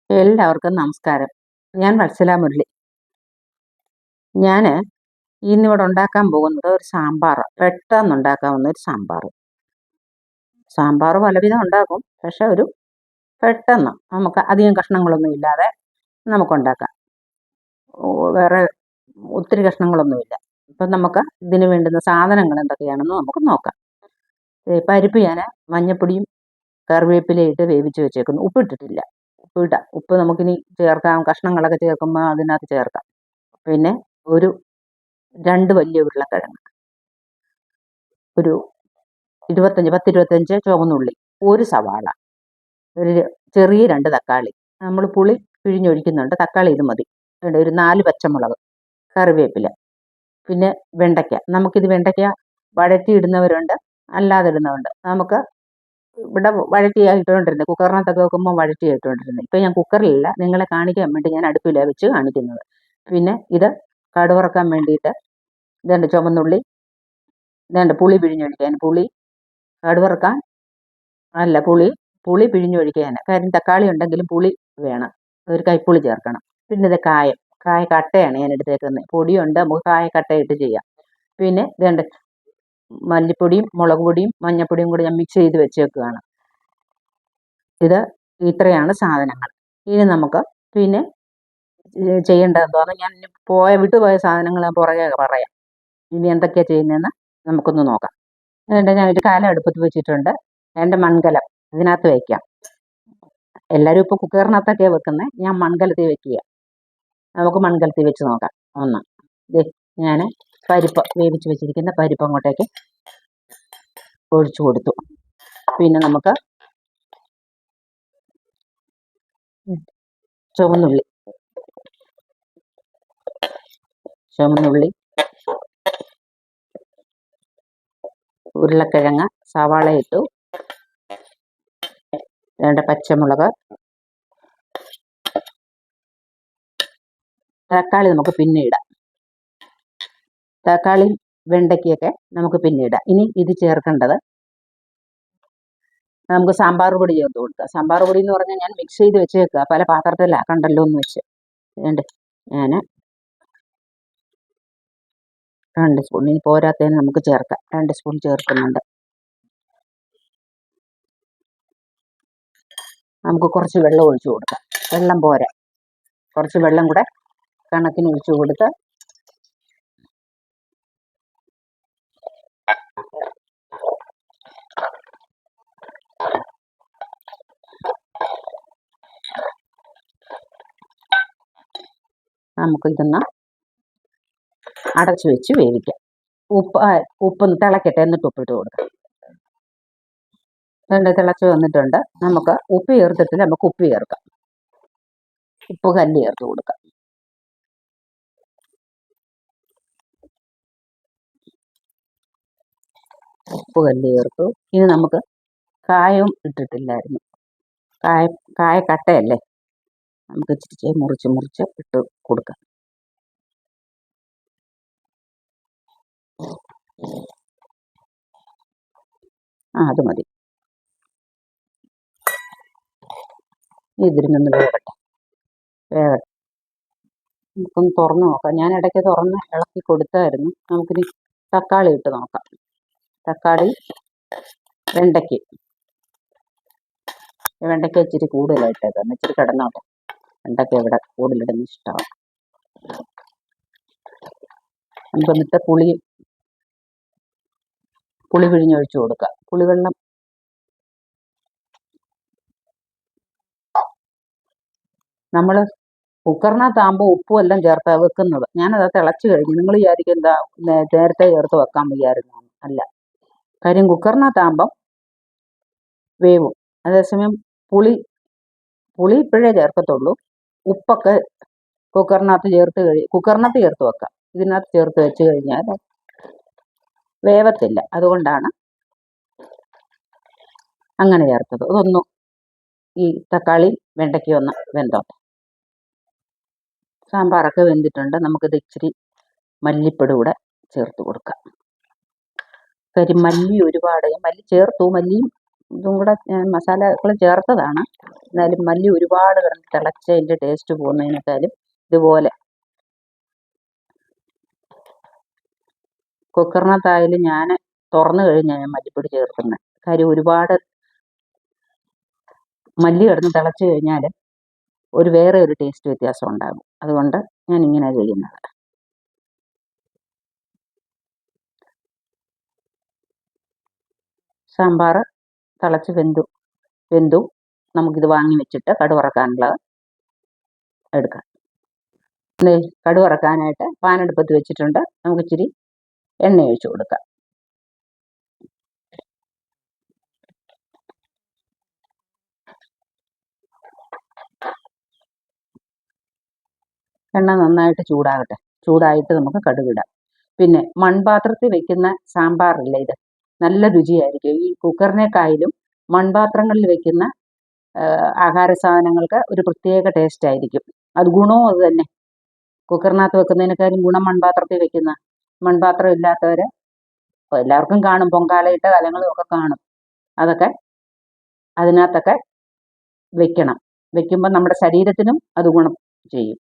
എല്ലാവർക്കും നമസ്കാരം. ഞാൻ വത്സല മുരളി. ഞാൻ ഇന്നിവിടെ ഉണ്ടാക്കാൻ പോകുന്നത് ഒരു സാമ്പാർ. പെട്ടെന്ന് ഉണ്ടാക്കാവുന്ന ഒരു സാമ്പാർ. സാമ്പാർ പലവിധം ഉണ്ടാക്കും, പക്ഷെ ഒരു പെട്ടെന്ന് നമുക്ക് അധികം കഷ്ണങ്ങളൊന്നും ഇല്ലാതെ നമുക്കുണ്ടാക്കാം. വേറെ ഒത്തിരി കഷ്ണങ്ങളൊന്നുമില്ല. ഇപ്പം നമുക്ക് ഇതിന് വേണ്ടുന്ന സാധനങ്ങൾ എന്തൊക്കെയാണെന്ന് നമുക്ക് നോക്കാം. പരിപ്പ് ഞാൻ മഞ്ഞപ്പൊടിയും കറിവേപ്പിലയും ഇട്ട് വേവിച്ച് വെച്ചേക്കുന്നു. ഉപ്പിട്ടിട്ടില്ല. ഉപ്പ് നമുക്കിനി ചേർക്കാം, കഷ്ണങ്ങളൊക്കെ ചേർക്കുമ്പോൾ അതിനകത്ത് ചേർക്കാം. പിന്നെ ഒരു 2 വലിയ ഉരുളക്കിഴങ്ങ്, ഒരു 10-25 ചുവന്നുള്ളി, ഒരു സവാള, ഒരു ചെറിയ 2 തക്കാളി. നമ്മൾ പുളി പിഴിഞ്ഞൊഴിക്കുന്നുണ്ട്, തക്കാളി ഇത് മതി. ഒരു 4 പച്ചമുളക്, കറിവേപ്പില, പിന്നെ വെണ്ടയ്ക്ക. നമുക്കിത് വെണ്ടയ്ക്ക വഴറ്റി ഇടുന്നവരുണ്ട്, അല്ലാതെ ഇടുന്നവരുണ്ട്. നമുക്ക് ഇവിടെ വഴറ്റിയാണ് ഇട്ടുകൊണ്ടിരുന്നത്. കുക്കറിനകത്തൊക്കെ വെക്കുമ്പോൾ വഴറ്റിയാണ് ഇട്ടുകൊണ്ടിരുന്നത്. ഇപ്പം ഞാൻ കുക്കറിലല്ല, നിങ്ങളെ കാണിക്കാൻ വേണ്ടി ഞാൻ അടുപ്പിലാണ് വെച്ച് കാണിക്കുന്നത്. പിന്നെ ഇത് കടുവറക്കാൻ വേണ്ടിയിട്ട് ഇതുണ്ട് ചുവന്നുള്ളി, ഇതുണ്ട് പുളി പിഴിഞ്ഞൊഴിക്കാൻ, പുളി കടുവറക്കാൻ അല്ല, പുളി പിഴിഞ്ഞൊഴിക്കാൻ. കാര്യം തക്കാളി ഉണ്ടെങ്കിലും പുളി വേണം, ഒരു കൈപ്പുളി ചേർക്കണം. പിന്നെ ഇത് കായ കട്ടയാണ് ഞാൻ എടുത്തേക്കുന്നത്. പൊടിയുണ്ട്, നമുക്ക് കായ കട്ടയിട്ട് ചെയ്യാം. പിന്നെ ഇതുണ്ട് മല്ലിപ്പൊടിയും മുളക് പൊടിയും മഞ്ഞൾപ്പൊടിയും കൂടി ഞാൻ മിക്സ് ചെയ്ത് വെച്ചേക്കുകയാണ്. ഇത് ഇത്രയാണ് സാധനങ്ങൾ. ഇനി നമുക്ക് പിന്നെ ചെയ്യേണ്ടത് എന്താണെന്ന് ഞാൻ വിട്ടുപോയ സാധനങ്ങൾ ഞാൻ പുറകെ പറയാം. ഇനി എന്തൊക്കെയാണ് ചെയ്യുന്നതെന്ന് നമുക്കൊന്ന് നോക്കാം. അതുകൊണ്ട് ഞാനൊരു കാലം അടുപ്പത്ത് വെച്ചിട്ടുണ്ട്. എൻ്റെ മൺകലം ഇതിനകത്ത് വയ്ക്കാം. എല്ലാവരും ഇപ്പോൾ കുക്കറിനകത്തൊക്കെയാണ് വെക്കുന്നത്, ഞാൻ മൺകലത്തിൽ വെക്കുക. നമുക്ക് മൺകലത്തിൽ വെച്ച് നോക്കാം. ഞാൻ പരിപ്പ് വേവിച്ച് വെച്ചിരിക്കുന്ന പരിപ്പ് അങ്ങോട്ടേക്ക് ഒഴിച്ചു കൊടുത്തു. പിന്നെ നമുക്ക് ചുവന്നുള്ളി, ഉരുളക്കിഴങ്ങ്, സവാള ഇട്ടു, 2 പച്ചമുളക്, തക്കാളി നമുക്ക് പിന്നെ ഇടാം. തക്കാളി വെണ്ടയ്ക്കൊക്കെ നമുക്ക് പിന്നെ ഇടാം. ഇനി ഇത് ചേർക്കേണ്ടത് നമുക്ക് സാമ്പാർ പൊടി ചേർത്ത് കൊടുക്കുക. സാമ്പാർ പൊടി എന്ന് പറഞ്ഞാൽ ഞാൻ മിക്സ് ചെയ്ത് വെച്ചേക്കുക, പല പാത്രത്തിലാക്കണ്ടല്ലോ എന്ന് വെച്ച്. ഞാൻ 2 സ്പൂൺ, ഇനി പോരാത്തതിന് നമുക്ക് ചേർക്കാം. 2 സ്പൂൺ ചേർക്കുന്നുണ്ട്. നമുക്ക് കുറച്ച് വെള്ളം ഒഴിച്ചു കൊടുക്കാം. വെള്ളം പോരാ, കുറച്ച് വെള്ളം കൂടെ കണക്കിന് ഒഴിച്ചു കൊടുത്ത് നമുക്ക് ഇതൊന്ന് അടച്ചു വെച്ച് വേവിക്കാം. ഉപ്പൊന്ന് തിളക്കട്ടെ, എന്നിട്ട് ഉപ്പിട്ട് കൊടുക്കാം. തിളച്ച് വന്നിട്ടുണ്ട്. നമുക്ക് ഉപ്പ് ചേർത്തിട്ടില്ല, നമുക്ക് ഉപ്പ് ചേർക്കാം. ഉപ്പ് കല്ല് ചേർത്ത് കൊടുക്കാം. ഉപ്പ് കല്ല് ചേർത്തു. ഇനി നമുക്ക് കായവും ഇട്ടിട്ടില്ലായിരുന്നു. കായ കട്ടയല്ലേ, നമുക്ക് ഇച്ചിരി മുറിച്ച് ഇട്ട് കൊടുക്കാം. അത് മതി. ഇതിരുന്ന് വേകട്ടെ. നമുക്കൊന്ന് തുറന്ന് നോക്കാം. ഞാൻ ഇടയ്ക്ക് തുറന്ന് ഇളക്കി കൊടുത്തായിരുന്നു. നമുക്കിനി തക്കാളി ഇട്ട് നോക്കാം. തക്കാളി, വെണ്ടയ്ക്ക ഇച്ചിരി കൂടുതലായിട്ടേക്കാം, ഇച്ചിരി കിടന്നോട്ടെ. വെണ്ടയ്ക്ക ഇവിടെ കൂടുതലിടുന്ന ഇഷ്ടമാണ്. നമുക്ക് എന്നിട്ട് പുളി പിഴിഞ്ഞൊഴിച്ചു കൊടുക്കാം. പുളിവെള്ളം നമ്മൾ കുക്കറിനകത്താകുമ്പോൾ ഉപ്പും എല്ലാം ചേർത്താണ് വെക്കുന്നത്. ഞാനത് തിളച്ച് കഴിഞ്ഞ്, നിങ്ങൾ വിചാരിക്കും എന്താ നേരത്തെ ചേർത്ത് വെക്കാൻ വയ്യായിരുന്നു. അല്ല, കാര്യം കുക്കറിനകത്താകുമ്പം വേവും. അതേസമയം പുളി ഇപ്പോഴേ ചേർക്കത്തുള്ളൂ. ഉപ്പൊക്കെ കുക്കറിനകത്ത് ചേർത്ത് വെക്കാം. ഇതിനകത്ത് ചേർത്ത് വെച്ച് കഴിഞ്ഞാൽ വേവത്തില്ല. അതുകൊണ്ടാണ് അങ്ങനെ ചേർത്തത്. അതൊന്നും ഈ തക്കാളി വെണ്ടയ്ക്കൊന്ന് വെന്തോട്ടെ. സാമ്പാറൊക്കെ വെന്തിട്ടുണ്ട്. നമുക്കിത് ഇച്ചിരി മല്ലിപ്പൊടി കൂടെ ചേർത്ത് കൊടുക്കാം. മല്ലി ഒരുപാട് മല്ലി ചേർത്തു. മല്ലിയും ഇതും കൂടെ ഞാൻ മസാലകൾ ചേർത്തതാണ്. എന്നാലും മല്ലി ഒരുപാട് കിടന്ന് തിളച്ച് അതിൻ്റെ ടേസ്റ്റ് പോകുന്നതിനേക്കാളും ഇതുപോലെ കുക്കറിനകത്തായാലും ഞാൻ തുറന്നു കഴിഞ്ഞാൽ ഞാൻ മല്ലിപ്പൊടി ചേർക്കുന്നത്. കാര്യം ഒരുപാട് മല്ലി കിടന്ന് തിളച്ച് കഴിഞ്ഞാൽ വേറെ ഒരു ടേസ്റ്റ് വ്യത്യാസം ഉണ്ടാകും. അതുകൊണ്ട് ഞാൻ ഇങ്ങനെ ചെയ്യുന്നത്. സാമ്പാർ തിളച്ച് വെന്തു നമുക്കിത് വാങ്ങി വെച്ചിട്ട് കടുക് വറക്കാനുള്ളത് എടുക്കാം. കടുക് വറക്കാനായിട്ട് പാൻ അടുപ്പത്ത് വെച്ചിട്ടുണ്ട്. നമുക്ക് ഇച്ചിരി എണ്ണ ഒഴിച്ചു കൊടുക്കാം. എണ്ണ നന്നായിട്ട് ചൂടാകട്ടെ. ചൂടായിട്ട് നമുക്ക് കടുകിടാം. പിന്നെ മൺപാത്രത്തിൽ വെക്കുന്ന സാമ്പാറില്ലേ, ഇത് നല്ല രുചിയായിരിക്കും. ഈ കുക്കറിനേക്കാളും മൺപാത്രങ്ങളിൽ വെക്കുന്ന ആഹാര സാധനങ്ങൾക്ക് ഒരു പ്രത്യേക ടേസ്റ്റ് ആയിരിക്കും. അത് ഗുണവും അത് തന്നെ. കുക്കറിനകത്ത് വെക്കുന്നതിനേക്കാളും ഗുണം മൺപാത്രത്തിൽ വെക്കുന്ന. മൺപാത്രം ഇല്ലാത്തവർ എല്ലാവർക്കും കാണും, പൊങ്കാലയിട്ട കലങ്ങളും ഒക്കെ കാണും. അതൊക്കെ അതിനകത്തൊക്കെ വെക്കണം. വെക്കുമ്പോൾ നമ്മുടെ ശരീരത്തിനും അത് ഗുണം ചെയ്യും.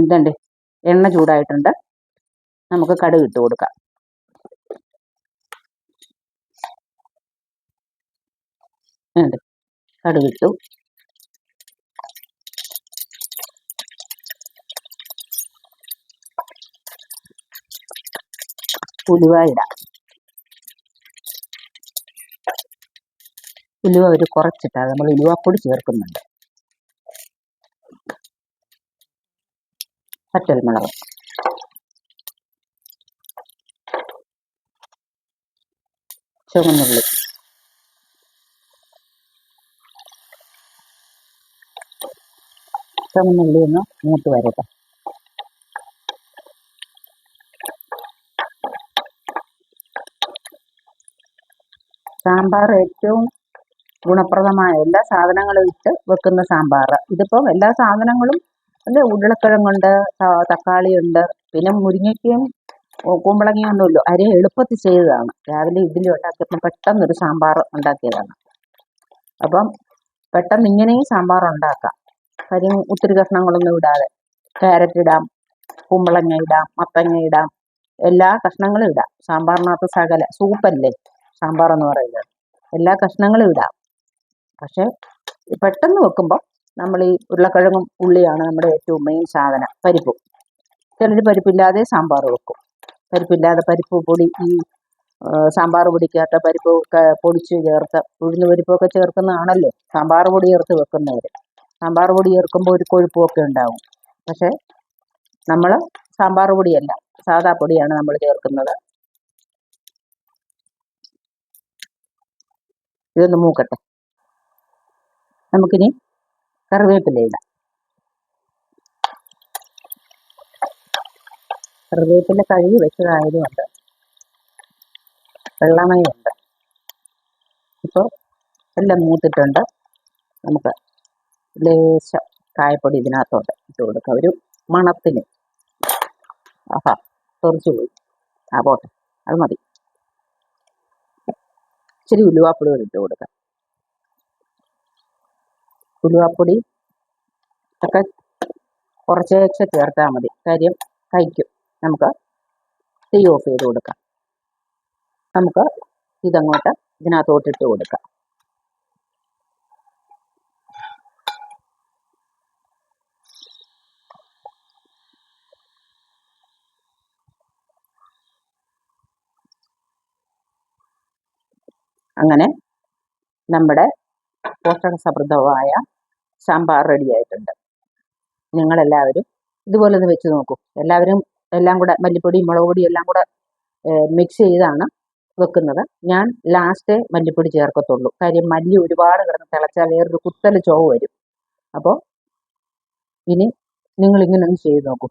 ഇതുണ്ട്, എണ്ണ ചൂടായിട്ടുണ്ട്. നമുക്ക് കടുക് ഇട്ട് കൊടുക്കാം. കടുക് ഇട്ടു. ഉലുവ ഇടാം. ഉലുവ ഒരു കുറച്ചിട്ടാണ്, നമ്മൾ ഉലുവപ്പൊടി ചേർക്കുന്നുണ്ട്. പച്ചമുളക്, ചുവന്നുള്ളി, ചുവന്നുള്ളി ഒന്ന് മൂത്ത് വരട്ടെ. സാമ്പാർ ഏറ്റവും ഗുണപ്രദമായ എല്ലാ സാധനങ്ങളും ഇട്ട് വെക്കുന്ന സാമ്പാർ. ഇതിപ്പം എല്ലാ സാധനങ്ങളും അല്ലേ, ഉരുളക്കിഴങ്ങുണ്ട്, തക്കാളിയുണ്ട്, പിന്നെ മുരിങ്ങയ്ക്കയും കുമ്പളങ്ങയും ഒന്നുമില്ലോ. അരി എളുപ്പത്തിൽ ചെയ്തതാണ്. രാവിലെ ഇഡ്ഡലി ഉണ്ടാക്കിയപ്പോൾ പെട്ടെന്നൊരു സാമ്പാർ ഉണ്ടാക്കിയതാണ്. അപ്പം പെട്ടെന്ന് ഇങ്ങനെയും സാമ്പാർ ഉണ്ടാക്കാം. കാര്യം ഒത്തിരി കഷ്ണങ്ങളൊന്നും ഇടാതെ. ക്യാരറ്റ് ഇടാം, കുമ്പളങ്ങ ഇടാം, മത്തങ്ങ ഇടാം, എല്ലാ കഷ്ണങ്ങളും ഇടാം. സാമ്പാറിനകത്ത് സകല സൂപ്പല്ലേ സാമ്പാർ എന്ന് പറയുന്നത്, എല്ലാ കഷ്ണങ്ങളും ഇടാം. പക്ഷേ പെട്ടെന്ന് വെക്കുമ്പോൾ നമ്മൾ ഈ ഉരുളക്കിഴങ്ങും ഉള്ളിയാണ് നമ്മുടെ ഏറ്റവും മെയിൻ സാധനം. പരിപ്പും. ചിലർ പരിപ്പില്ലാതെ സാമ്പാർ വെക്കും. പരിപ്പില്ലാതെ പരിപ്പ് പൊടി, ഈ സാമ്പാർ പൊടിക്കകത്ത പരിപ്പൊക്കെ പൊടിച്ച് ചേർത്ത്, ഉഴുന്ന് പരിപ്പൊക്കെ ചേർക്കുന്നതാണല്ലോ സാമ്പാർ പൊടി ചേർത്ത് വെക്കുന്നവർ. സാമ്പാർ പൊടി ചേർക്കുമ്പോൾ ഒരു കൊഴുപ്പുമൊക്കെ ഉണ്ടാവും. പക്ഷേ നമ്മൾ സാമ്പാർ പൊടിയല്ല, സാദാ പൊടിയാണ് നമ്മൾ ചേർക്കുന്നത്. ഇതൊന്ന് മൂക്കട്ടെ. നമുക്കിനി കറിവേപ്പില ഇടാം. കറിവേപ്പില കഴുകി വെച്ചതായതുകൊണ്ട് വെള്ളമയുണ്ട്. ഇപ്പോൾ എല്ലാം മൂത്തിട്ടുണ്ട്. നമുക്ക് ലേശം കായപ്പൊടി ഇതിനകത്തോട്ട് ഇട്ട് കൊടുക്കാം, ഒരു മണത്തിന്. ആഹാ, തെറിച്ചു പോയി. പോട്ടെ, അത് മതി. ഇച്ചിരി ഉലുവാപ്പൊടി കൂടി ഇട്ട് കൊടുക്കാം. ഉലുവാപ്പൊടി ഒക്കെ കുറച്ചേച്ച് ചേർത്താൽ മതി, കാര്യം കഴിക്കും. നമുക്ക് തീ ഓഫ് ചെയ്ത് കൊടുക്കാം. നമുക്ക് ഇതങ്ങോട്ട് ഇതിനകത്തോട്ടിട്ട് കൊടുക്കാം. അങ്ങനെ നമ്മുടെ പോഷകസമൃദ്ധമായ സാമ്പാർ റെഡി ആയിട്ടുണ്ട്. നിങ്ങളെല്ലാവരും ഇതുപോലെ ഒന്ന് വെച്ച് നോക്കൂ. എല്ലാവരും എല്ലാം കൂടെ മല്ലിപ്പൊടിയും മുളക് പൊടിയും എല്ലാം കൂടെ മിക്സ് ചെയ്താണ് വെക്കുന്നത്. ഞാൻ ലാസ്റ്റേ മല്ലിപ്പൊടി ചേർക്കത്തുള്ളൂ. കാര്യം മല്ലി ഒരുപാട് കിടന്ന് തിളച്ചാൽ വേറൊരു കുത്തൽ ചുവ വരും. അപ്പോൾ ഇനി നിങ്ങളിങ്ങനെ ഒന്ന് ചെയ്ത് നോക്കൂ.